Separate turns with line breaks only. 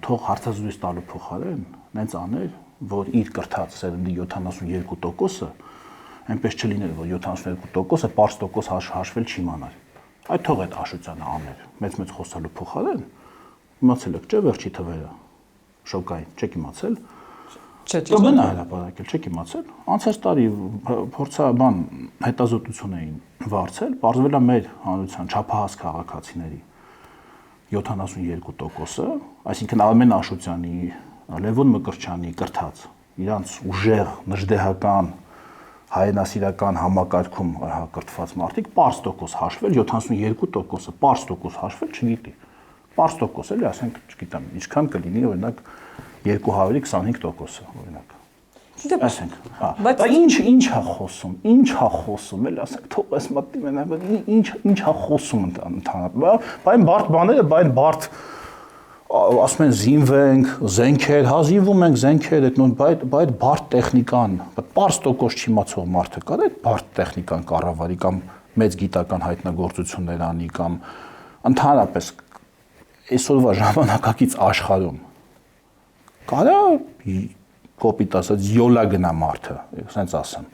թող հարցազրույց տալու փոխարեն նենց աներ, որ իր կրթած սերնդի 72%-ը այնպես չլիներ, որ 72%-ը պարզ տոկոս հաշվել չիմանար։ Այդ թող այդ աշուծանը աներ, մեծ խոսալու փոխարեն, իմացել եք, չէ՞ վերջի թվերը, շոկային, չեք իմացել։ Կմնա հրապարակել, չեք իմացել։ Անցած տարի փորձաբան հետազոտություն էին վարձել, պարզվել է մեր հանրության չափահաս քաղաքացիների 72%-ը, այսինքն Արմեն Աշոտյանի, Լևոն Մկրտչյանի կրթած, իրանց ուժեղ, նժդեհական, հայրենասիրական համակարգում կրթված մարդիկ պարզ տոկոս հաշվել 72%-ը, պարզ տոկոս հաշվել չգիտի։ Պարզ տոկոս էլի, ասենք, չգիտեմ, ինչքան կլինի, օրինակ 225%-ը, օրինակ։ Ասենք, հա։ Բայց ինչ է խոսում, էլի ասենք, թող այս մտի մենակ, ինչ է խոսում ընդհանրապես։ Բայց բարդ բաները, բայց բարդ ասում են զինվենք, զենքեր, հա զինվում ենք զենքեր, այդ բարդ տեխնիկան, պարզ տոկոս չիմացող մարդը կար, այդ բարդ տեխնիկան կառավարի կամ մեծ գիտական հայտնագործություններ անի կամ ընդհանրապես այսօրվա ժամանակակից աշխարհում կարա կոպիտ ասած յոլա գնա մարդը, ասենց ասեմ։